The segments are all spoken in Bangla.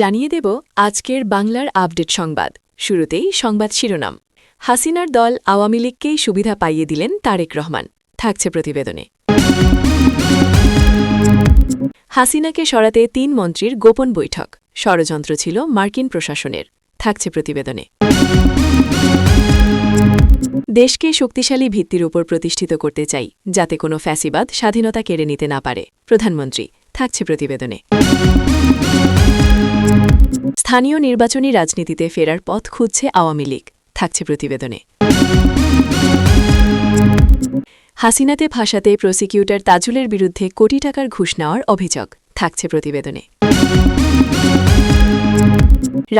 জানিয়ে দেব আজকের বাংলার আপডেট সংবাদ। শুরুতেই সংবাদ শিরোনাম। হাসিনার দল আওয়ামী লীগকেই সুবিধা পাইয়ে দিলেন তারেক রহমান, থাকছে প্রতিবেদনে। হাসিনাকে সরাতে ৩ মন্ত্রীর গোপন বৈঠক, ষড়যন্ত্র ছিল মার্কিন প্রশাসনের, থাকছে প্রতিবেদনে। দেশকে শক্তিশালী ভিত্তির উপর প্রতিষ্ঠিত করতে চাই, যাতে কোনো ফ্যাসিবাদ স্বাধীনতা কেড়ে নিতে না পারে, প্রধানমন্ত্রী, থাকছে প্রতিবেদনে। স্থানীয় নির্বাচনী রাজনীতিতে ফেরার পথ খুঁজছে আওয়ামী লীগ, থাকছে প্রতিবেদনে। হাসিনাতে ফাঁসাতে প্রসিকিউটর তাজুলের বিরুদ্ধে কোটি টাকার ঘুষ নেওয়ার অভিযোগ, থাকছে প্রতিবেদনে।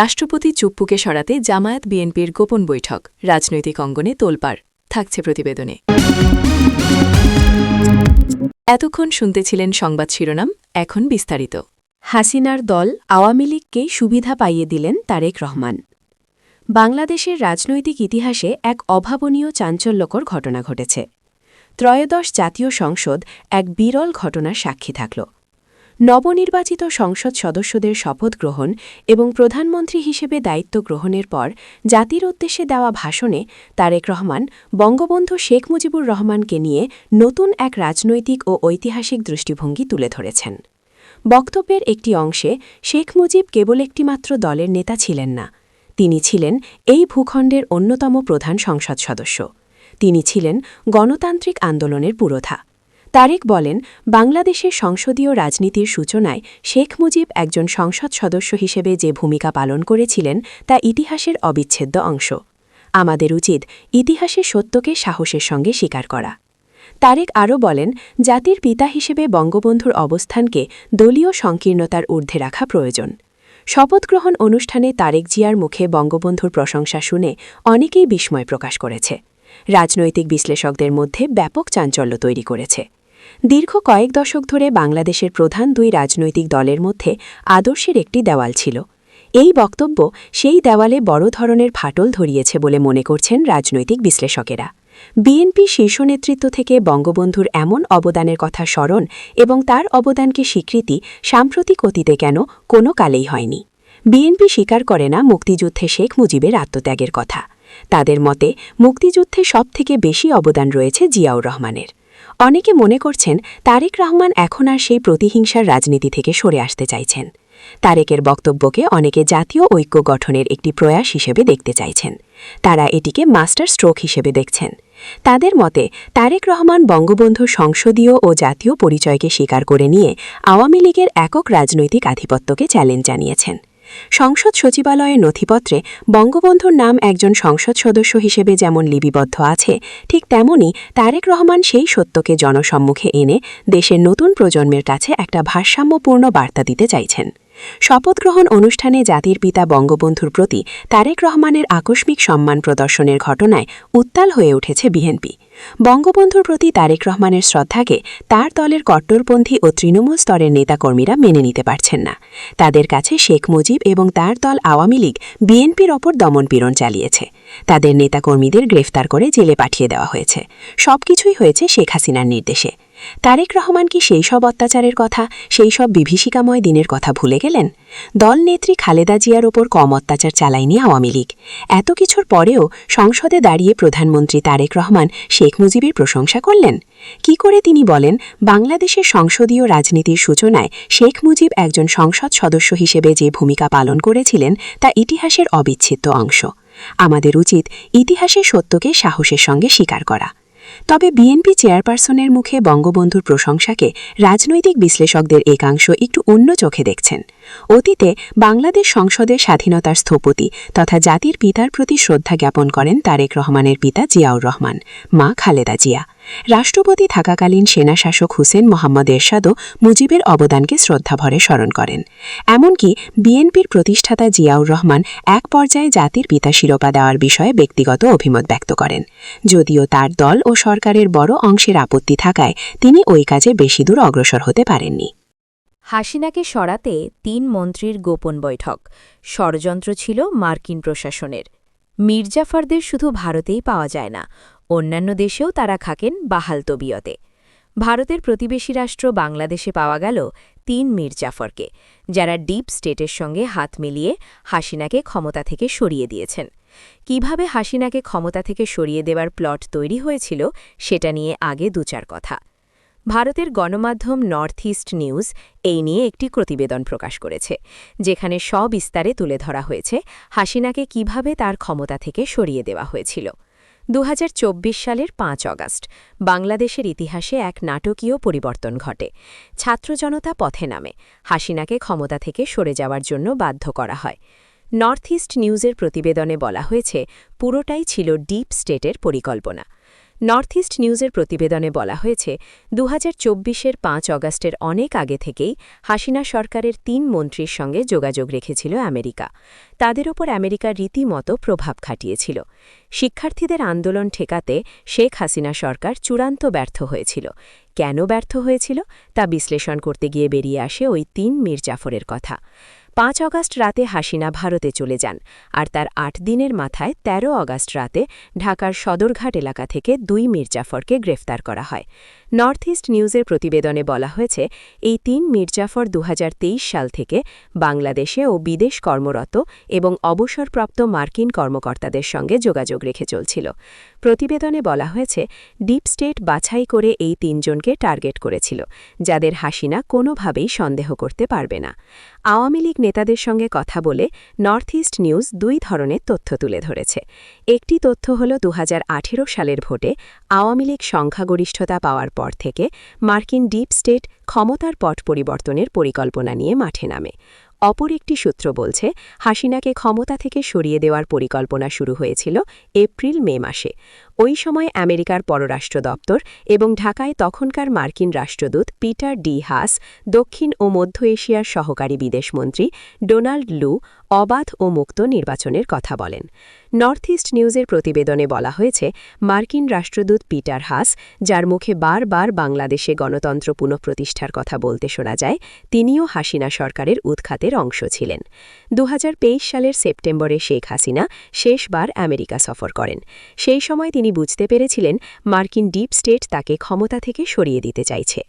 রাষ্ট্রপতি চুপ্পুকে সরাতে জামায়াত বিএনপির গোপন বৈঠক, রাজনৈতিক অঙ্গনে তোলপাড়, থাকছে প্রতিবেদনে। এতক্ষণ শুনতেছিলেন সংবাদ শিরোনাম, এখন বিস্তারিত। হাসিনার দল আওয়ামী লীগকেই সুবিধা পাইয়ে দিলেন তারেক রহমান। বাংলাদেশের রাজনৈতিক ইতিহাসে এক অভাবনীয় চাঞ্চল্যকর ঘটনা ঘটেছে। ত্রয়োদশ জাতীয় সংসদ এক বিরল ঘটনার সাক্ষী থাকল। নবনির্বাচিত সংসদ সদস্যদের শপথ গ্রহণ এবং প্রধানমন্ত্রী হিসেবে দায়িত্ব গ্রহণের পর জাতির উদ্দেশ্যে দেওয়া ভাষণে তারেক রহমান বঙ্গবন্ধু শেখ মুজিবুর রহমানকে নিয়ে নতুন এক রাজনৈতিক ও ঐতিহাসিক দৃষ্টিভঙ্গি তুলে ধরেছেন। বক্তব্যের একটি অংশে শেখ মুজিব কেবল একটিমাত্র দলের নেতা ছিলেন না, তিনি ছিলেন এই ভূখণ্ডের অন্যতম প্রধান সংসদ সদস্য। তিনি ছিলেন গণতান্ত্রিক আন্দোলনের পুরোধা। তারেক বলেন, বাংলাদেশের সংসদীয় রাজনীতির সূচনায় শেখ মুজিব একজন সংসদ সদস্য হিসেবে যে ভূমিকা পালন করেছিলেন তা ইতিহাসের অবিচ্ছেদ্য অংশ। আমাদের উচিত ইতিহাসের সত্যকে সাহসের সঙ্গে স্বীকার করা। তারেক আরও বলেন, জাতির পিতা হিসেবে বঙ্গবন্ধুর অবস্থানকে দলীয় সংকীর্ণতার ঊর্ধ্বে রাখা প্রয়োজন। শপথগ্রহণ অনুষ্ঠানে তারেক জিয়ার মুখে বঙ্গবন্ধুর প্রশংসা শুনে অনেকেই বিস্ময় প্রকাশ করেছে। রাজনৈতিক বিশ্লেষকদের মধ্যে ব্যাপক চাঞ্চল্য তৈরি করেছে। দীর্ঘ কয়েক দশক ধরে বাংলাদেশের প্রধান 2 রাজনৈতিক দলের মধ্যে আদর্শের একটি দেওয়াল ছিল। এই বক্তব্য সেই দেওয়ালে বড় ধরনের ফাটল ধরিয়েছে বলে মনে করছেন রাজনৈতিক বিশ্লেষকেরা। বিএনপি শীর্ষ নেতৃত্ব থেকে বঙ্গবন্ধুর এমন অবদানের কথা স্মরণ এবং তার অবদানকে স্বীকৃতি সাম্প্রতিক অতীতে কেন কোনো কালেই হয়নি। বিএনপি স্বীকার করে না মুক্তিযুদ্ধে শেখ মুজিবের আত্মত্যাগের কথা। তাদের মতে মুক্তিযুদ্ধে সবথেকে বেশি অবদান রয়েছে জিয়াউর রহমানের। অনেকে মনে করছেন তারেক রহমান এখন আর সেই প্রতিহিংসার রাজনীতি থেকে সরে আসতে চাইছেন। তারেকের বক্তব্যকে অনেকে জাতীয় ঐক্য গঠনের একটি প্রয়াস হিসেবে দেখতে চাইছেন। তারা এটিকে মাস্টার স্ট্রোক হিসেবে দেখছেন। তাদের মতে তারেক রহমান বঙ্গবন্ধুর সংসদীয় ও জাতীয় পরিচয়কে স্বীকার করে নিয়ে আওয়ামী লীগের একক রাজনৈতিক আধিপত্যকে চ্যালেঞ্জ জানিয়েছেন। সংসদ সচিবালয়ের নথিপত্রে বঙ্গবন্ধুর নাম একজন সংসদ সদস্য হিসেবে যেমন লিপিবদ্ধ আছে, ঠিক তেমনি তারেক রহমান সেই সত্যকে জনসম্মুখে এনে দেশের নতুন প্রজন্মের কাছে একটা ভারসাম্যপূর্ণ বার্তা দিতে চাইছেন। শপথগ্রহণ অনুষ্ঠানে জাতির পিতা বঙ্গবন্ধুর প্রতি তারেক রহমানের আকস্মিক সম্মান প্রদর্শনের ঘটনায় উত্তাল হয়ে উঠেছে বিএনপি। বঙ্গবন্ধুর প্রতি তারেক রহমানের শ্রদ্ধাকে তার দলের কট্টরপন্থী ও তৃণমূল স্তরের নেতাকর্মীরা মেনে নিতে পারছেন না। তাদের কাছে শেখ মুজিব এবং তার দল আওয়ামী লীগ বিএনপির ওপর দমনপীড়ন চালিয়েছে। তাদের নেতাকর্মীদের গ্রেফতার করে জেলে পাঠিয়ে দেওয়া হয়েছে। সবকিছুই হয়েছে শেখ হাসিনার নির্দেশে। তারেক রহমান কি সেই সব অত্যাচারের কথা, সেই সব বিভীষিকাময় দিনের কথা ভুলে গেলেন? দলনেত্রী খালেদা জিয়ার ওপর কম অত্যাচার চালায়নি আওয়ামী লীগ। এত কিছুর পরেও সংসদে দাঁড়িয়ে প্রধানমন্ত্রী তারেক রহমান শেখ মুজিবের প্রশংসা করলেন। কি করে তিনি বলেন, বাংলাদেশের সংসদীয় রাজনীতির সূচনায় শেখ মুজিব একজন সংসদ সদস্য হিসেবে যে ভূমিকা পালন করেছিলেন তা ইতিহাসের অবিচ্ছেদ্য অংশ। আমাদের উচিত ইতিহাসের সত্যকে সাহসের সঙ্গে স্বীকার করা। তবে বিএনপি চেয়ারপারসনের মুখে বঙ্গবন্ধুর প্রশংসাকে রাজনৈতিক বিশ্লেষকদের একাংশ একটু অন্য চোখে দেখছেন। অতীতে বাংলাদেশ সংসদের স্বাধীনতার স্থপতি তথা জাতির পিতার প্রতি শ্রদ্ধা জ্ঞাপন করেন তারেক রহমানের পিতা জিয়াউর রহমান, মা খালেদা জিয়া। রাষ্ট্রপতি থাকাকালীন সেনাশাসক হুসেন মোহাম্মদ এরশাদও মুজিবের অবদানকে শ্রদ্ধাভরে স্মরণ করেন। এমনকি বিএনপির প্রতিষ্ঠাতা জিয়াউর রহমান এক পর্যায়ে জাতির পিতা শিরোপা দেওয়ার বিষয়ে ব্যক্তিগত অভিমত ব্যক্ত করেন। যদিও তার দল ও সরকারের বড় অংশের আপত্তি থাকায় তিনি ওই কাজে বেশি দূর অগ্রসর হতে পারেননি। হাসিনাকে সরাতে 3 মন্ত্রীর গোপন বৈঠক, ষড়যন্ত্র ছিল মার্কিন প্রশাসনের। মির্জাফরদের শুধু ভারতেই পাওয়া যায় না, অন্যান্য দেশেও তারা থাকেন বাহাল তবিয়তে। ভারতের প্রতিবেশী রাষ্ট্র বাংলাদেশে পাওয়া গেল তিন মীর জাফরকে, যারা ডিপ স্টেটের সঙ্গে হাত মিলিয়ে হাসিনাকে ক্ষমতা থেকে সরিয়ে দিয়েছেন। কিভাবে হাসিনাকে ক্ষমতা থেকে সরিয়ে দেওয়ার প্লট তৈরি হয়েছিল সেটা নিয়ে আগে দুচার কথা। ভারতের গণমাধ্যম নর্থ ইস্ট নিউজ এই নিয়ে একটি প্রতিবেদন প্রকাশ করেছে, যেখানে সবিস্তারে তুলে ধরা হয়েছে হাসিনাকে কিভাবে তার ক্ষমতা থেকে সরিয়ে দেওয়া হয়েছিল। ২০২৪ সালের ৫ অগাস্ট বাংলাদেশের ইতিহাসে এক নাটকীয় পরিবর্তন ঘটে। ছাত্র জনতা পথে নামে, হাসিনাকে ক্ষমতা থেকে সরে যাওয়ার জন্য বাধ্য করা হয়। নর্থ ইস্ট নিউজের প্রতিবেদনে বলা হয়েছে পুরোটাই ছিল ডিপ স্টেটের পরিকল্পনা। নর্থ ইস্ট নিউজের প্রতিবেদনে বলা হয়েছে ২০২৪-এর ৫ অগাস্টের অনেক আগে থেকেই হাসিনা সরকারের ৩ মন্ত্রীর সঙ্গে যোগাযোগ রেখেছিল আমেরিকা। তাদের ওপর আমেরিকা রীতিমতো প্রভাব খাটিয়েছিল। শিক্ষার্থীদের আন্দোলন ঠেকাতে শেখ হাসিনা সরকার চূড়ান্ত ব্যর্থ হয়েছিল। কেন ব্যর্থ হয়েছিল তা বিশ্লেষণ করতে গিয়ে বেরিয়ে আসে ওই ৩ মীর জাফরের কথা। ৫ অগাস্ট রাতে হাসিনা ভারতে চলে যান, আর তার ৮ দিনের মাথায় ১৩ অগাস্ট রাতে ঢাকার সদরঘাট এলাকা থেকে ২ মীর জাফরকে গ্রেফতার করা হয়। নর্থ ইস্ট নিউজের প্রতিবেদনে বলা হয়েছে এই ৩ মীর জাফর ২০২৩ সাল থেকে বাংলাদেশে ও বিদেশ কর্মরত এবং অবসরপ্রাপ্ত মার্কিন কর্মকর্তাদের সঙ্গে যোগাযোগ রেখে চলছিল। প্রতিবেদনে বলা হয়েছে ডিপ স্টেট বাছাই করে এই ৩ জনকে টার্গেট করেছিল, যাদের হাসিনা কোনোভাবেই সন্দেহ করতে পারবে না। আওয়ামী লীগ নেতাদের সঙ্গে কথা বলে নর্থ ইস্ট নিউজ ২ ধরনের তথ্য তুলে ধরেছে। একটি তথ্য হল ২০১৮ সালের ভোটে আওয়ামী লীগ সংখ্যাগরিষ্ঠতা পাওয়ার পর থেকে মার্কিন ডিপ স্টেট ক্ষমতার পট পরিবর্তনের পরিকল্পনা নিয়ে মাঠে নামে। অপর একটি সূত্র বলছে হাসিনাকে ক্ষমতা থেকে সরিয়ে দেওয়ার পরিকল্পনা শুরু হয়েছিল এপ্রিল-মে মাসে। ওই সময় আমেরিকার পররাষ্ট্র দপ্তর এবং ঢাকায় তখনকার মার্কিন রাষ্ট্রদূত পিটার ডি হাস দক্ষিণ ও মধ্য এশিয়ার সহকারী বিদেশমন্ত্রী ডোনাল্ড লু অবাধ ও মুক্ত নির্বাচনের কথা বলেন। নর্থ ইস্ট নিউজের প্রতিবেদনে বলা হয়েছে মার্কিন রাষ্ট্রদূত পিটার হাস, যার মুখে বারবার বাংলাদেশে গণতন্ত্র পুনঃপ্রতিষ্ঠার কথা বলতে শোনা যায়, তিনিও হাসিনা সরকারের উৎখাতের অংশ ছিলেন। ২০২৩ সালের সেপ্টেম্বরে শেখ হাসিনা শেষবার আমেরিকা সফর করেন। সেই সময় তিনি বুঝতে পেরেছিলেন মার্কিন ডিপ স্টেট তাকে ক্ষমতা থেকে সরিয়ে দিতে চাইছে।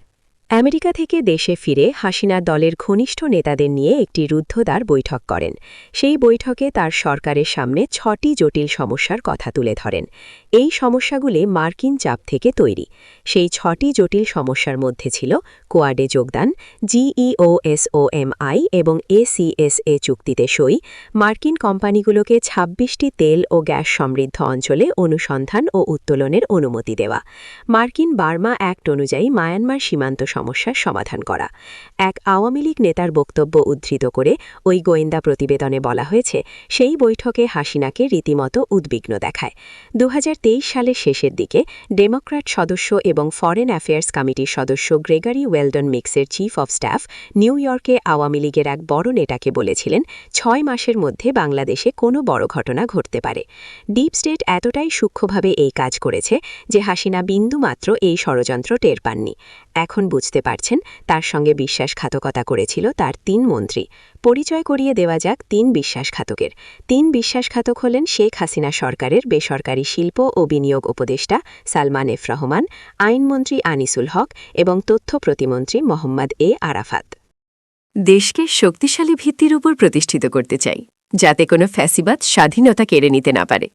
আমেরিকা থেকে দেশে ফিরে হাসিনা দলের ঘনিষ্ঠ নেতাদের নিয়ে একটি রুদ্ধদ্বার বৈঠক করেন। সেই বৈঠকে তার সরকারের সামনে ৬টি জটিল সমস্যার কথা তুলে ধরেন। এই সমস্যাগুলি মার্কিন চাপ থেকে তৈরি। সেই ৬টি জটিল সমস্যার মধ্যে ছিল কোয়াডে যোগদান, GEOSOMI এবং ACSA চুক্তিতে সই, মার্কিন কোম্পানিগুলোকে ২৬টি তেল ও গ্যাস সমৃদ্ধ অঞ্চলে অনুসন্ধান ও উত্তোলনের অনুমতি দেওয়া, মার্কিন বার্মা অ্যাক্ট অনুযায়ী মায়ানমার সীমান্ত সমস্যার সমাধান করা। এক আওয়ামী লীগ নেতার বক্তব্য উদ্ধৃত করে ওই গোয়েন্দা প্রতিবেদনে বলা হয়েছে সেই বৈঠকে হাসিনাকে রীতিমতো উদ্বিগ্ন দেখায়। ২০২৩ সালের শেষের দিকে ডেমোক্র্যাট সদস্য এবং ফরেন অ্যাফেয়ার্স কমিটির সদস্য গ্রেগরি ওয়েলডন মিক্সের চিফ অব স্টাফ নিউ ইয়র্কে আওয়ামী লীগের এক বড় নেতাকে বলেছিলেন ৬ মাসের মধ্যে বাংলাদেশে কোনো বড় ঘটনা ঘটতে পারে। ডিপ স্টেট এতটাই সূক্ষ্মভাবে এই কাজ করেছে যে হাসিনা বিন্দুমাত্র এই ষড়যন্ত্র টের পাননি। এখন বুঝতে পারছেন তার সঙ্গে বিশ্বাসঘাতকতা করেছিল তার ৩ মন্ত্রী। পরিচয় করিয়ে দেওয়া যাক ৩ বিশ্বাসঘাতকের। ৩ বিশ্বাসঘাতক হলেন শেখ হাসিনা সরকারের বেসরকারি শিল্প ও বিনিয়োগ উপদেষ্টা সালমান এফ রহমান, আইনমন্ত্রী আনিসুল হক এবং তথ্য প্রতিমন্ত্রী মোহাম্মদ এ আরাফাত। দেশকে শক্তিশালী ভিত্তির উপর প্রতিষ্ঠিত করতে চাই, যাতে কোনো ফ্যাসিবাদ স্বাধীনতা কেড়ে নিতে না পারে।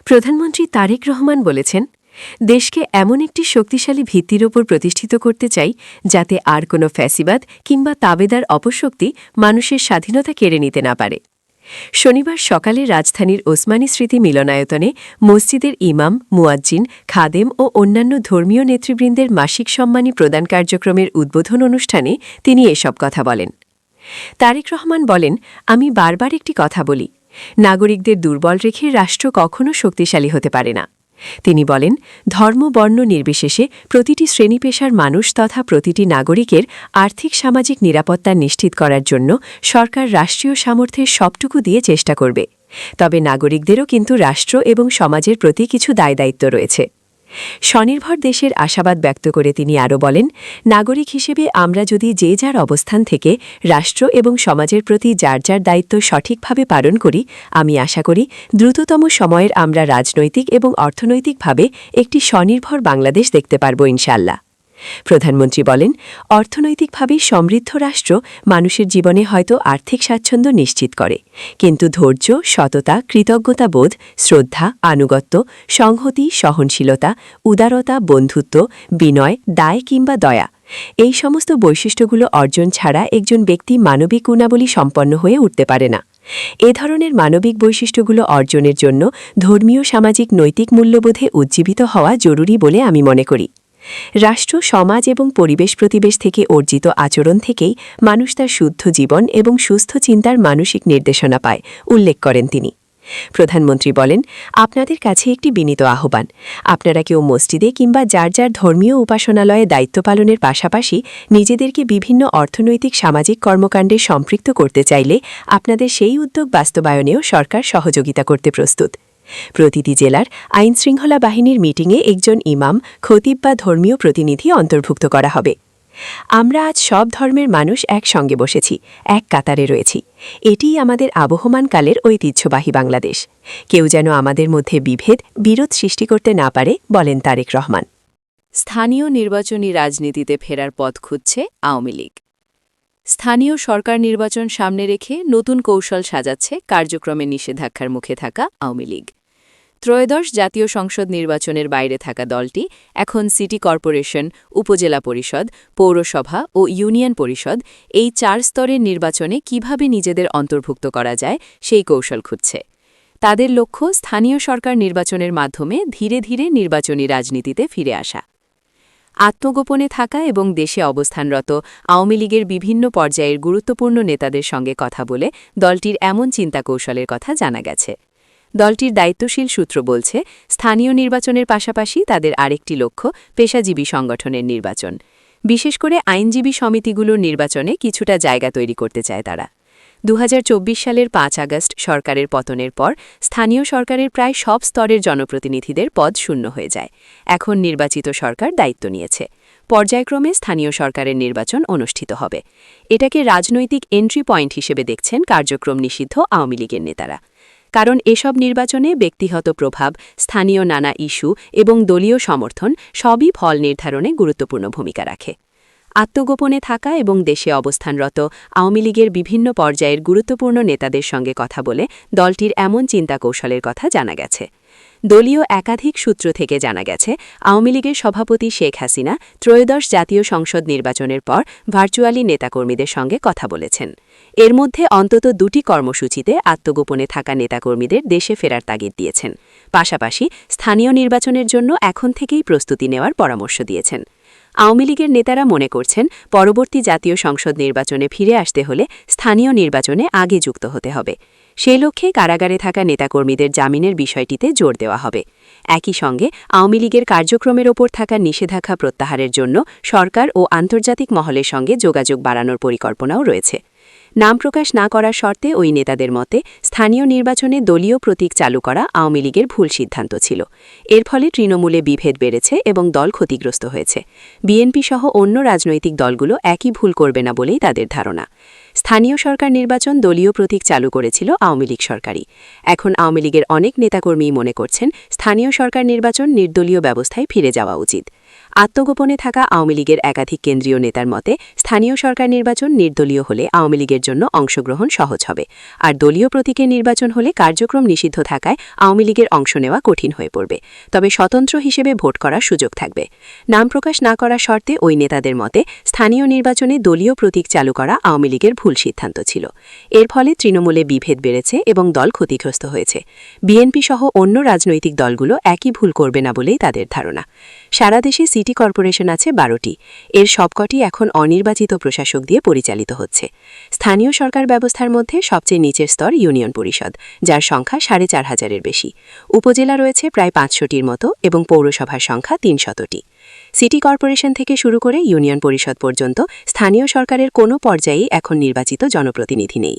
প্রধানমন্ত্রী তারেক রহমান বলেছেন, দেশকে এমন একটি শক্তিশালী ভিত্তির ওপর প্রতিষ্ঠিত করতে চাই যাতে আর কোনো ফ্যাসিবাদ কিংবা তাবেদার অপশক্তি মানুষের স্বাধীনতা কেড়ে নিতে না পারে। শনিবার সকালে রাজধানীর ওসমানী স্মৃতি মিলনায়তনে মসজিদের ইমাম, মুয়াজ্জিন, খাদেম ও অন্যান্য ধর্মীয় নেতৃবৃন্দের মাসিক সম্মানী প্রদান কার্যক্রমের উদ্বোধন অনুষ্ঠানে তিনি এসব কথা বলেন। তারেক রহমান বলেন, আমি বারবার একটি কথা বলি, নাগরিকদের দুর্বল রেখে রাষ্ট্র কখনো শক্তিশালী হতে পারে না। তিনি বলেন, ধর্ম বর্ণ নির্বিশেষে প্রতিটি শ্রেণী পেশার মানুষ তথা প্রতিটি নাগরিকের আর্থিক সামাজিক নিরাপত্তা নিশ্চিত করার জন্য সরকার রাষ্ট্রীয় সামর্থ্যের সবটুকু দিয়ে চেষ্টা করবে। তবে নাগরিকদেরও কিন্তু রাষ্ট্র এবং সমাজের প্রতি কিছু দায়দায়িত্ব রয়েছে। স্বনির্ভর দেশের আশাবাদ ব্যক্ত করে তিনি আরও বলেন, নাগরিক হিসেবে আমরা যদি যে যার অবস্থান থেকে রাষ্ট্র এবং সমাজের প্রতি যার যার দায়িত্ব সঠিকভাবে পালন করি, আমি আশা করি দ্রুততম সময়ের আমরা রাজনৈতিক এবং অর্থনৈতিকভাবে একটি স্বনির্ভর বাংলাদেশ দেখতে পারব ইনশাআল্লাহ। প্রধানমন্ত্রী বলেন, অর্থনৈতিকভাবে সমৃদ্ধ রাষ্ট্র মানুষের জীবনে হয়তো আর্থিক স্বাচ্ছন্দ্য নিশ্চিত করে, কিন্তু ধৈর্য, সততা, কৃতজ্ঞতাবোধ, শ্রদ্ধা, আনুগত্য, সংহতি, সহনশীলতা, উদারতা, বন্ধুত্ব, বিনয়, দায় কিংবা দয়া এই সমস্ত বৈশিষ্ট্যগুলো অর্জন ছাড়া একজন ব্যক্তি মানবিক গুণাবলী সম্পন্ন হয়ে উঠতে পারে না। এ ধরনের মানবিক বৈশিষ্ট্যগুলো অর্জনের জন্য ধর্মীয়, সামাজিক, নৈতিক মূল্যবোধে উজ্জীবিত হওয়া জরুরি বলে আমি মনে করি। রাষ্ট্র, সমাজ এবং পরিবেশ প্রতিবেশ থেকে অর্জিত আচরণ থেকেই মানুষ তার শুদ্ধ জীবন এবং সুস্থ চিন্তার মানসিক নির্দেশনা পায়, উল্লেখ করেন তিনি। প্রধানমন্ত্রী বলেন, আপনাদের কাছে একটি বিনীত আহ্বান, আপনারা কেউ মসজিদে কিংবা যার যার ধর্মীয় উপাসনালয়ে দায়িত্ব পালনের পাশাপাশি নিজেদেরকে বিভিন্ন অর্থনৈতিক, সামাজিক কর্মকাণ্ডে সম্পৃক্ত করতে চাইলে আপনাদের সেই উদ্যোগ বাস্তবায়নেও সরকার সহযোগিতা করতে প্রস্তুত। প্রতিটি জেলার আইনশৃঙ্খলা বাহিনীর মিটিংয়ে একজন ইমাম, খতিব বা ধর্মীয় প্রতিনিধি অন্তর্ভুক্ত করা হবে। আমরা আজ সব ধর্মের মানুষ একসঙ্গে বসেছি, এক কাতারে রয়েছি। এটিই আমাদের আবহমানকালের ঐতিহ্যবাহী বাংলাদেশ। কেউ যেন আমাদের মধ্যে বিভেদ, বিরোধ সৃষ্টি করতে না পারে, বলেন তারেক রহমান। স্থানীয় নির্বাচনী রাজনীতিতে ফেরার পথ খুঁজছে আওয়ামী লীগ। স্থানীয় সরকার নির্বাচন সামনে রেখে নতুন কৌশল সাজাচ্ছে কার্যক্রমে নিষেধাজ্ঞার মুখে থাকা আওয়ামী লীগ। ত্রয়োদশ জাতীয় সংসদ নির্বাচনের বাইরে থাকা দলটি এখন সিটি কর্পোরেশন, উপজেলা পরিষদ, পৌরসভা ও ইউনিয়ন পরিষদ এই 4 স্তরের নির্বাচনে কিভাবে নিজেদের অন্তর্ভুক্ত করা যায় সেই কৌশল খুঁজছে। তাদের লক্ষ্য স্থানীয় সরকার নির্বাচনের মাধ্যমে ধীরে ধীরে নির্বাচনী রাজনীতিতে ফিরে আসা। আত্মগোপনে থাকা এবং দেশে অবস্থানরত আওয়ামী লীগের বিভিন্ন পর্যায়ের গুরুত্বপূর্ণ নেতাদের সঙ্গে কথা বলে দলটির এমন চিন্তাকৌশলের কথা জানা গেছে। দলটির দায়িত্বশীল সূত্র বলছে, স্থানীয় নির্বাচনের পাশাপাশি তাদের আরেকটি লক্ষ্য পেশাজীবী সংগঠনের নির্বাচন। বিশেষ করে আইনজীবী সমিতিগুলোর নির্বাচনে কিছুটা জায়গা তৈরি করতে চায় তারা। 2024 সালের 5 আগস্ট সরকারের পতনের পর স্থানীয় সরকারের প্রায় সব স্তরের জনপ্রতিনিধিদের পদ শূন্য হয়ে যায়। এখন নির্বাচিত সরকার দায়িত্ব নিয়েছে। পর্যায়ক্রমে স্থানীয় সরকারের নির্বাচন অনুষ্ঠিত হবে। এটাকে রাজনৈতিক এন্ট্রি পয়েন্ট হিসেবে দেখছেন কার্যক্রম নিষিদ্ধ আওয়ামী লীগের নেতারা। কারণ এসব নির্বাচনে ব্যক্তিগত প্রভাব, স্থানীয় নানা ইস্যু এবং দলীয় সমর্থন সবই ফল নির্ধারণে গুরুত্বপূর্ণ ভূমিকা রাখে। আত্মগোপনে থাকা এবং দেশে অবস্থানরত আওয়ামী লীগের বিভিন্ন পর্যায়ের গুরুত্বপূর্ণ নেতাদের সঙ্গে কথা বলে দলটির এমন চিন্তাকৌশলের কথা জানা গেছে। দলীয় একাধিক সূত্র থেকে জানা গেছে, আওয়ামী লীগের সভাপতি শেখ হাসিনা ত্রয়োদশ জাতীয় সংসদ নির্বাচনের পর ভার্চুয়ালি নেতাকর্মীদের সঙ্গে কথা বলেছেন। এর মধ্যে অন্তত 2টি কর্মসূচিতে আত্মগোপনে থাকা নেতাকর্মীদের দেশে ফেরার তাগিদ দিয়েছেন। পাশাপাশি স্থানীয় নির্বাচনের জন্য এখন থেকেই প্রস্তুতি নেওয়ার পরামর্শ দিয়েছেন। আওয়ামী লীগের নেতারা মনে করছেন, পরবর্তী জাতীয় সংসদ নির্বাচনে ফিরে আসতে হলে স্থানীয় নির্বাচনে আগে যুক্ত হতে হবে। সেই লক্ষ্যে কারাগারে থাকা নেতাকর্মীদের জামিনের বিষয়টিতে জোর দেওয়া হবে। একই সঙ্গে আওয়ামী লীগের কার্যক্রমের ওপর থাকা নিষেধাজ্ঞা প্রত্যাহারের জন্য সরকার ও আন্তর্জাতিক মহলের সঙ্গে যোগাযোগ বাড়ানোর পরিকল্পনাও রয়েছে। নাম প্রকাশ না করার শর্তে ওই নেতাদের মতে স্থানীয় নির্বাচনে দলীয় প্রতীক চালু করা আওয়ামী লীগের ভুল সিদ্ধান্ত ছিল। এর ফলে তৃণমূলে বিভেদ বেড়েছে এবং দল ক্ষতিগ্রস্ত হয়েছে। বিএনপি সহ অন্য রাজনৈতিক দলগুলো একই ভুল করবে না বলেই তাদের ধারণা। স্থানীয় সরকার নির্বাচন দলীয় প্রতীক চালু করেছিল আওয়ামী লীগ সরকারই। এখন আওয়ামী লীগের অনেক নেতাকর্মী মনে করছেন, স্থানীয় সরকার নির্বাচন নির্দলীয় ব্যবস্থায় ফিরে যাওয়া উচিত। আত্মগোপনে থাকা আওয়ামী লীগের একাধিক কেন্দ্রীয় নেতার মতে, স্থানীয় সরকার নির্বাচন নির্দলীয় হলে আওয়ামী লীগের জন্য অংশগ্রহণ সহজ হবে, আর দলীয় প্রতীকের নির্বাচন হলে কার্যক্রম নিষিদ্ধ থাকায় আওয়ামী লীগের অংশ নেওয়া কঠিন হয়ে পড়বে। তবে স্বতন্ত্র হিসেবে ভোট করার সুযোগ থাকবে। নাম প্রকাশ না করার শর্তে ওই নেতাদের মতে স্থানীয় নির্বাচনে দলীয় প্রতীক চালু করা আওয়ামী লীগের ভুল সিদ্ধান্ত ছিল। এর ফলে তৃণমূলে বিভেদ বেড়েছে এবং দল ক্ষতিগ্রস্ত হয়েছে। বিএনপি সহ অন্য রাজনৈতিক দলগুলো একই ভুল করবে না বলেই তাদের ধারণা। সারা দেশে সিটি কর্পোরেশন আছে 12টি। এর সবকটি এখন অনির্বাচিত প্রশাসক দিয়ে পরিচালিত হচ্ছে। স্থানীয় সরকার ব্যবস্থার মধ্যে সবচেয়ে নিচের স্তর ইউনিয়ন পরিষদ, যার সংখ্যা 4500-এর বেশি। উপজেলা রয়েছে প্রায় 500টির মতো এবং পৌরসভার সংখ্যা 300টি। সিটি কর্পোরেশন থেকে শুরু করে ইউনিয়ন পরিষদ পর্যন্ত স্থানীয় সরকারের কোনো পর্যায়েই এখন নির্বাচিত জনপ্রতিনিধি নেই।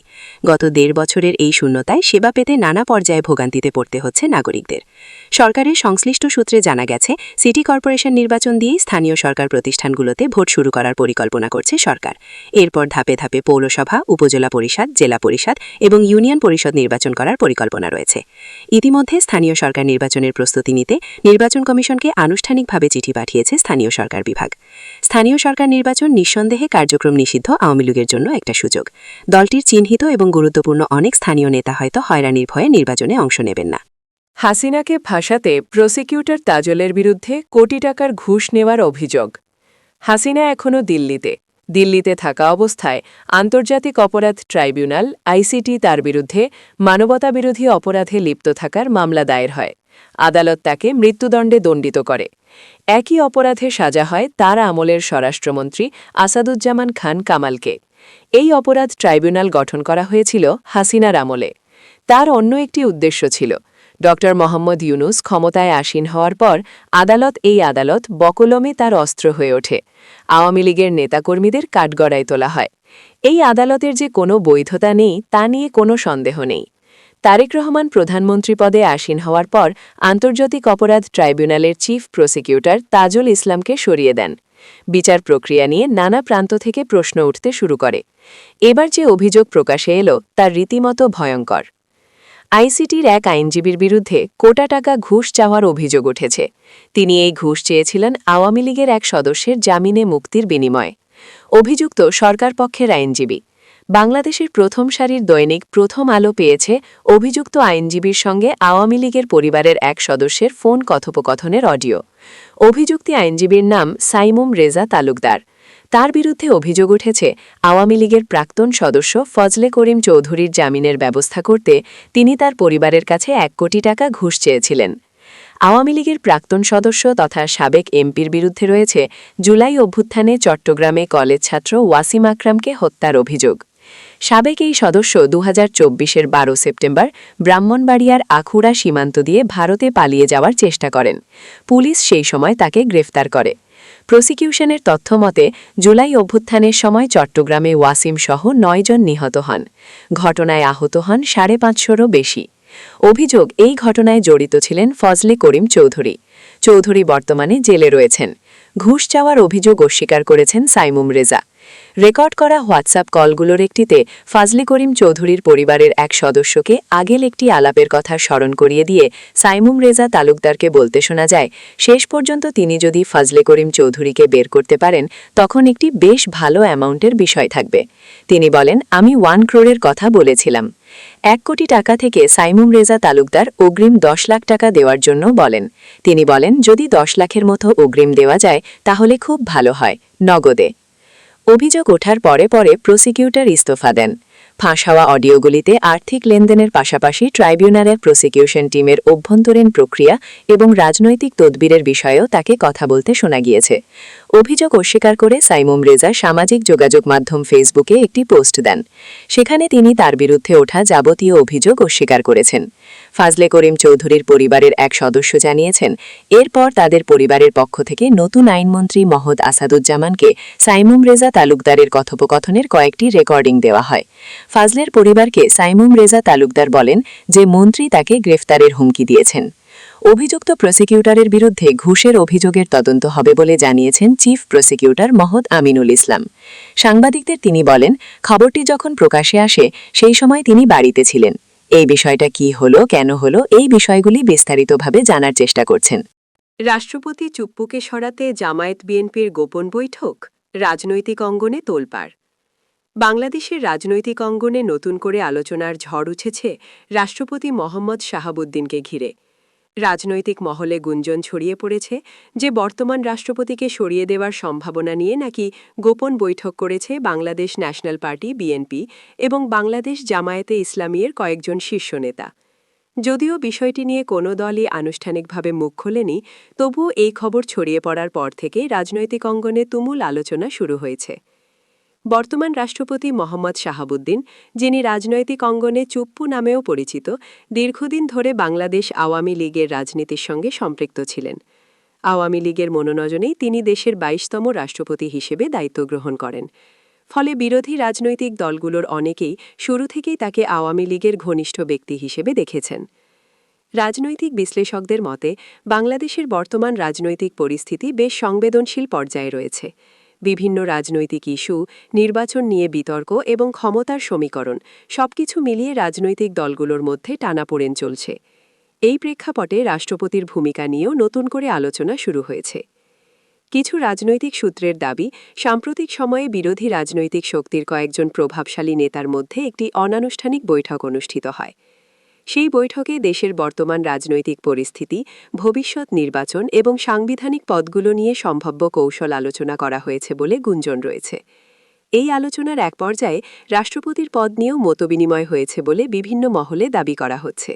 গত 1.5 বছরের এই শূন্যতায় সেবা পেতে নানা পর্যায়ে ভোগান্তিতে পড়তে হচ্ছে নাগরিকদের। সরকারের সংশ্লিষ্ট সূত্রে জানা গেছে, সিটি কর্পোরেশন নির্বাচন দিয়েই স্থানীয় সরকার প্রতিষ্ঠানগুলোতে ভোট শুরু করার পরিকল্পনা করছে সরকার। এরপর ধাপে ধাপে পৌরসভা, উপজেলা পরিষদ, জেলা পরিষদ এবং ইউনিয়ন পরিষদ নির্বাচন করার পরিকল্পনা রয়েছে। ইতিমধ্যে স্থানীয় সরকার নির্বাচনের প্রস্তুতি নিতে নির্বাচন কমিশনকে আনুষ্ঠানিকভাবে চিঠি পাঠিয়েছে স্থানীয় সরকার বিভাগ। স্থানীয় সরকার নির্বাচন নিঃসন্দেহে কার্যক্রম নিষিদ্ধ আওয়ামী লীগের জন্য একটা সুযোগ। দলটির চিহ্নিত এবং গুরুত্বপূর্ণ অনেক স্থানীয় নেতা হয়তো হয়রানির ভয়ে নির্বাচনে অংশ নেবেন না। হাসিনাকে ফাঁসাতে প্রসিকিউটর তাজলের বিরুদ্ধে কোটি টাকার ঘুষ নেওয়ার অভিযোগ। হাসিনা এখনও দিল্লিতে থাকা অবস্থায় আন্তর্জাতিক অপরাধ ট্রাইব্যুনাল আইসিটি তার বিরুদ্ধে মানবতাবিরোধী অপরাধে লিপ্ত থাকার মামলা দায়ের হয়। আদালত তাকে মৃত্যুদণ্ডে দণ্ডিত করে। একই অপরাধে সাজা হয় তার আমলের স্বরাষ্ট্রমন্ত্রী আসাদুজ্জামান খান কামালকে। এই অপরাধ ট্রাইব্যুনাল গঠন করা হয়েছিল হাসিনার আমলে। তার অন্য একটি উদ্দেশ্য ছিল ড মোহাম্মদ ইউনুস ক্ষমতায় আসীন হওয়ার পর এই আদালত বকলমে তার অস্ত্র হয়ে ওঠে। আওয়ামী লীগের নেতাকর্মীদের কাঠগড়ায় তোলা হয়। এই আদালতের যে কোনো বৈধতা নেই তা নিয়ে কোনো সন্দেহ নেই। তারেক রহমান প্রধানমন্ত্রী পদে আসীন হওয়ার পর আন্তর্জাতিক অপরাধ ট্রাইব্যুনালের চিফ প্রসিকিউটর তাজুল ইসলামকে সরিয়ে দেন। বিচার প্রক্রিয়া নিয়ে নানা প্রান্ত থেকে প্রশ্ন উঠতে শুরু করে। এবার যে অভিযোগ প্রকাশে এলো তার রীতিমতো ভয়ঙ্কর। আইসিটির এক আইনজীবীর বিরুদ্ধে কোটা টাকা ঘুষ চাওয়ার অভিযোগ উঠেছে। তিনি এই ঘুষ চেয়েছিলেন আওয়ামী লীগের এক সদস্যের জামিনে মুক্তির বিনিময়ে। অভিযুক্ত সরকারপক্ষের আইনজীবী। বাংলাদেশের প্রথম সারির দৈনিক প্রথম আলো পেয়েছে অভিযুক্ত আইনজীবীর সঙ্গে আওয়ামী লীগের পরিবারের এক সদস্যের ফোন কথোপকথনের অডিও। অভিযুক্ত আইনজীবীর নাম সাইমুম রেজা তালুকদার। তার বিরুদ্ধে অভিযোগ উঠেছে আওয়ামী লীগের প্রাক্তন সদস্য ফজলে করিম চৌধুরীর জামিনের ব্যবস্থা করতে তিনি তার পরিবারের কাছে ১ কোটি টাকা ঘুষ চেয়েছিলেন। আওয়ামী লীগের প্রাক্তন সদস্য তথা সাবেক এমপির বিরুদ্ধে রয়েছে জুলাই অভ্যুত্থানে চট্টগ্রামে কলেজ ছাত্র ওয়াসিম আকরামকে হত্যার অভিযোগ। সাবেক এই সদস্য ২০২৪-এর ১২ সেপ্টেম্বর ব্রাহ্মণবাড়িয়ার আখুড়া সীমান্ত দিয়ে ভারতে পালিয়ে যাওয়ার চেষ্টা করেন। পুলিশ সেই সময় তাকে গ্রেফতার করে। প্রসিকিউশনের তথ্য মতে জুলাই অভ্যুত্থানের সময় চট্টগ্রামে ওয়াসিম সহ ৯ জন নিহত হন। ঘটনায় আহত হন ৫৫০রও বেশি। অভিযোগ এই ঘটনায় জড়িত ছিলেন ফজলে করিম চৌধুরী বর্তমানে জেলে রয়েছেন। ঘুষ চাওয়ার অভিযোগ অস্বীকার করেছেন সাইমুম রেজা। রেকর্ড করা হোয়াটসঅ্যাপ কলগুলোর একটিতে ফজলে করিম চৌধুরীর পরিবারের এক সদস্যকে আগের একটি আলাপের কথা স্মরণ করিয়ে দিয়ে সাইমুম রেজা তালুকদারকে বলতে শোনা যায়, শেষ পর্যন্ত তিনি যদি ফজলে করিম চৌধুরীকে বের করতে পারেন তখন একটি বেশ ভালো অ্যামাউন্টের বিষয় থাকবে। তিনি বলেন, আমি 1 crore কথা বলেছিলাম। ১ কোটি টাকা থেকে সাইমুম রেজা তালুকদার অগ্রিম ১০ লাখ টাকা দেওয়ার জন্য বলেন। তিনি বলেন, যদি ১০ লাখের মতো অগ্রিম দেওয়া যায় তাহলে খুব ভালো হয়, নগদে। অভিযোগ ওঠার পরে প্রসিকিউটর ইস্তফা দেন। ফাঁস হওয়া অডিওগুলিতে আর্থিক লেনদেনের পাশাপাশি ট্রাইব্যুনালের প্রসিকিউশন টিমের অভ্যন্তরীণ প্রক্রিয়া এবং রাজনৈতিক তদবিরের বিষয়েও তাকে কথা বলতে শোনা গিয়েছে। অভিযোগ অস্বীকার করে সাইমুম রেজা সামাজিক যোগাযোগ মাধ্যম ফেসবুকে একটি পোস্ট দেন। সেখানে তিনি তার বিরুদ্ধে ওঠা যাবতীয় অভিযোগ অস্বীকার করেছেন। ফজলে করিম চৌধুরীর পরিবারের এক সদস্য জানিয়েছেন, এরপর তাদের পরিবারের পক্ষ থেকে নতুন আইনমন্ত্রী মহোদ আসাদুজ্জামানকে সাইমুম রেজা তালুকদারের কথোপকথনের কয়েকটি রেকর্ডিং দেওয়া হয়। ফজলের পরিবারকে সাইমুম রেজা তালুকদার বলেন যে মন্ত্রী তাকে গ্রেফতারের হুমকি দিয়েছেন। অভিযুক্ত প্রসিকিউটরের বিরুদ্ধে ঘুষের অভিযোগের তদন্ত হবে বলে জানিয়েছেন চিফ প্রসিকিউটর মহোদ আমিনুল ইসলাম। সাংবাদিকদের তিনি বলেন, খবরটি যখন প্রকাশে আসে সেই সময় তিনি বাড়িতে ছিলেন। এই বিষয়টা কি হলো, কেন হলো, এই বিষয়গুলি বিস্তারিতভাবে জানার চেষ্টা করছেন। রাষ্ট্রপতি চুপ্পুকে সরাতে জামায়াত বিএনপির গোপন বৈঠক, রাজনৈতিক অঙ্গনে তোলপাড়। বাংলাদেশের রাজনৈতিক অঙ্গনে নতুন করে আলোচনার ঝড় উঠেছে রাষ্ট্রপতি মোহাম্মদ শাহাবুদ্দিনকে ঘিরে। রাজনৈতিক মহলে গুঞ্জন ছড়িয়ে পড়েছে যে বর্তমান রাষ্ট্রপতিকে সরিয়ে দেওয়ার সম্ভাবনা নিয়ে নাকি গোপন বৈঠক করেছে বাংলাদেশ ন্যাশনাল পার্টি বিএনপি এবং বাংলাদেশ জামায়াতে ইসলামীর কয়েকজন শীর্ষ নেতা। যদিও বিষয়টি নিয়ে কোনো দলই আনুষ্ঠানিকভাবে মুখ খোলেনি, তবুও এই খবর ছড়িয়ে পড়ার পর থেকে রাজনৈতিক অঙ্গনে তুমুল আলোচনা শুরু হয়েছে। বর্তমান রাষ্ট্রপতি মোহাম্মদ শাহাবুদ্দিন, যিনি রাজনৈতিক অঙ্গনে চুপ্পু নামেও পরিচিত, দীর্ঘদিন ধরে বাংলাদেশ আওয়ামী লীগের রাজনীতির সঙ্গে সম্পৃক্ত ছিলেন। আওয়ামী লীগের মনোনয়নেই তিনি দেশের ২২তম রাষ্ট্রপতি হিসেবে দায়িত্ব গ্রহণ করেন। ফলে বিরোধী রাজনৈতিক দলগুলোর অনেকেই শুরু থেকেই তাকে আওয়ামী লীগের ঘনিষ্ঠ ব্যক্তি হিসেবে দেখেছেন। রাজনৈতিক বিশ্লেষকদের মতে বাংলাদেশের বর্তমান রাজনৈতিক পরিস্থিতি বেশ সংবেদনশীল পর্যায়ে রয়েছে। বিভিন্ন রাজনৈতিক ইস্যু, নির্বাচন নিয়ে বিতর্ক এবং ক্ষমতার সমীকরণ সবকিছু মিলিয়ে রাজনৈতিক দলগুলোর মধ্যে টানাপোড়েন চলছে। এই প্রেক্ষাপটে রাষ্ট্রপতির ভূমিকা নিয়েও নতুন করে আলোচনা শুরু হয়েছে। কিছু রাজনৈতিক সূত্রের দাবি, সাম্প্রতিক সময়ে বিরোধী রাজনৈতিক শক্তির কয়েকজন প্রভাবশালী নেতার মধ্যে একটি অনানুষ্ঠানিক বৈঠক অনুষ্ঠিত হয়। সেই বৈঠকে দেশের বর্তমান রাজনৈতিক পরিস্থিতি, ভবিষ্যৎ নির্বাচন এবং সাংবিধানিক পদগুলো নিয়ে সম্ভাব্য কৌশল আলোচনা করা হয়েছে বলে গুঞ্জন রয়েছে। এই আলোচনার এক পর্যায়ে রাষ্ট্রপতির পদ নিয়েও মতবিনিময় হয়েছে বলে বিভিন্ন মহলে দাবি করা হচ্ছে।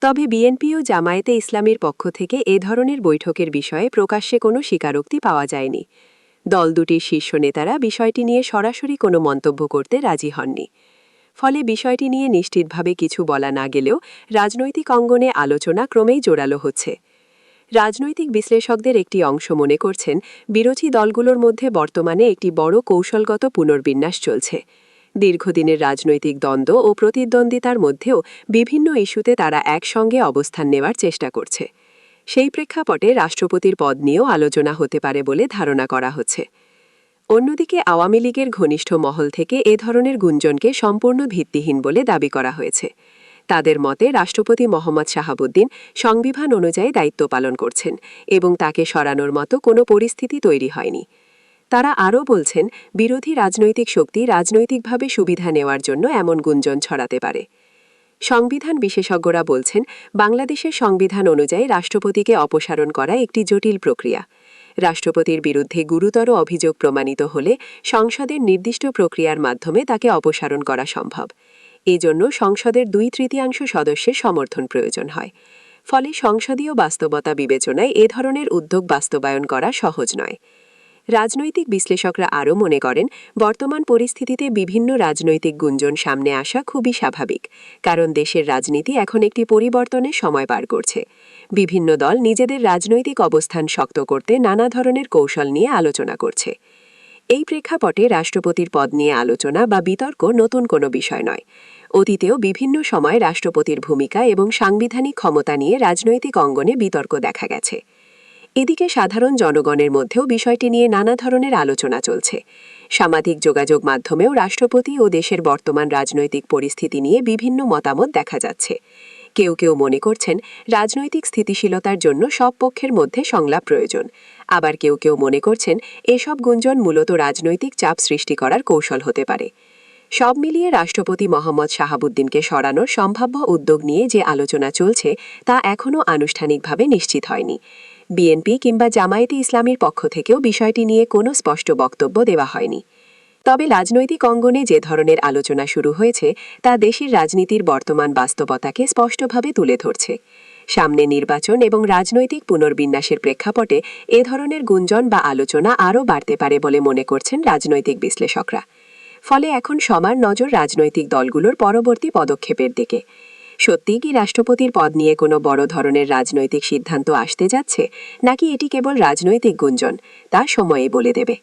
তবে বিএনপি ও জামায়াতে ইসলামীর পক্ষ থেকে এ ধরনের বৈঠকের বিষয়ে প্রকাশ্যে কোনো স্বীকারোক্তি পাওয়া যায়নি। দল দুটির শীর্ষ নেতারা বিষয়টি নিয়ে সরাসরি কোনো মন্তব্য করতে রাজি হননি। ফলে বিষয়টি নিয়ে নিশ্চিতভাবে কিছু বলা না গেলেও রাজনৈতিক অঙ্গনে আলোচনা ক্রমেই জোরালো হচ্ছে। রাজনৈতিক বিশ্লেষকদের একটি অংশ মনে করছেন, বিরোধী দলগুলোর মধ্যে বর্তমানে একটি বড় কৌশলগত পুনর্বিন্যাস চলছে। দীর্ঘদিনের রাজনৈতিক দ্বন্দ্ব ও প্রতিদ্বন্দ্বিতার মধ্যেও বিভিন্ন ইস্যুতে তারা একসঙ্গে অবস্থান নেওয়ার চেষ্টা করছে। সেই প্রেক্ষাপটে রাষ্ট্রপতির পদ নিয়েও আলোচনা হতে পারে বলে ধারণা করা হচ্ছে। অন্যদিকে আওয়ামী লীগের ঘনিষ্ঠ মহল থেকে এ ধরনের গুঞ্জনকে সম্পূর্ণ ভিত্তিহীন বলে দাবি করা হয়েছে। তাদের মতে রাষ্ট্রপতি মোহাম্মদ শাহাবুদ্দিন সংবিধান অনুযায়ী দায়িত্ব পালন করছেন এবং তাকে সরানোর মতো কোনো পরিস্থিতি তৈরি হয়নি। তারা আরও বলছেন, বিরোধী রাজনৈতিক শক্তি রাজনৈতিকভাবে সুবিধা নেওয়ার জন্য এমন গুঞ্জন ছড়াতে পারে। সংবিধান বিশেষজ্ঞরা বলছেন, বাংলাদেশের সংবিধান অনুযায়ী রাষ্ট্রপতিকে অপসারণ করা একটি জটিল প্রক্রিয়া। রাষ্ট্রপতির বিরুদ্ধে গুরুতর অভিযোগ প্রমাণিত হলে সংসদের নির্দিষ্ট প্রক্রিয়ার মাধ্যমে তাকে অপসারণ করা সম্ভব। এজন্য সংসদের 2/3 সদস্যের সমর্থন প্রয়োজন হয়। ফলে সংসদীয় বাস্তবতা বিবেচনায় এ ধরনের উদ্যোগ বাস্তবায়ন করা সহজ নয়। রাজনৈতিক বিশ্লেষকরা আরও মনে করেন, বর্তমান পরিস্থিতিতে বিভিন্ন রাজনৈতিক গুঞ্জন সামনে আসা খুবই স্বাভাবিক, কারণ দেশের রাজনীতি এখন একটি পরিবর্তনের সময় পার করছে। বিভিন্ন দল নিজেদের রাজনৈতিক অবস্থান শক্ত করতে নানা ধরনের কৌশল নিয়ে আলোচনা করছে। এই প্রেক্ষাপটে রাষ্ট্রপতির পদ নিয়ে আলোচনা বা বিতর্ক নতুন কোনো বিষয় নয়। অতীতেও বিভিন্ন সময় রাষ্ট্রপতির ভূমিকা এবং সাংবিধানিক ক্ষমতা নিয়ে রাজনৈতিক অঙ্গনে বিতর্ক দেখা গেছে। এদিকে সাধারণ জনগণের মধ্যেও বিষয়টি নিয়ে নানা ধরনের আলোচনা চলছে। সামাজিক যোগাযোগ মাধ্যমেও রাষ্ট্রপতি ও দেশের বর্তমান রাজনৈতিক পরিস্থিতি নিয়ে বিভিন্ন মতামত দেখা যাচ্ছে। কেউ কেউ মনে করছেন, রাজনৈতিক স্থিতিশীলতার জন্য সব পক্ষের মধ্যে সংলাপ প্রয়োজন। আবার কেউ কেউ মনে করছেন, এসব গুঞ্জন মূলত রাজনৈতিক চাপ সৃষ্টি করার কৌশল হতে পারে। সব মিলিয়ে রাষ্ট্রপতি মোহাম্মদ শাহাবুদ্দিনকে সরানোর সম্ভাব্য উদ্যোগ নিয়ে যে আলোচনা চলছে তা এখনও আনুষ্ঠানিকভাবে নিশ্চিত হয়নি। বিএনপি কিংবা জামায়াতে ইসলামীর পক্ষ থেকেও বিষয়টি নিয়ে কোনো স্পষ্ট বক্তব্য দেওয়া হয়নি। তবে রাজনৈতিক অঙ্গনে যে ধরনের আলোচনা শুরু হয়েছে তা দেশের রাজনীতির বর্তমান বাস্তবতাকে স্পষ্টভাবে তুলে ধরছে। সামনে নির্বাচন এবং রাজনৈতিক পুনর্বিন্যাসের প্রেক্ষাপটে এ ধরনের গুঞ্জন বা আলোচনা আরও বাড়তে পারে বলে মনে করছেন রাজনৈতিক বিশ্লেষকরা। ফলে এখন সবার নজর রাজনৈতিক দলগুলোর পরবর্তী পদক্ষেপের দিকে। সত্যিই কি রাষ্ট্রপতির পদ নিয়ে কোনো বড় ধরনের রাজনৈতিক সিদ্ধান্ত আসতে যাচ্ছে, নাকি এটি কেবল রাজনৈতিক গুঞ্জন, তা সময়ে বলে দেবে।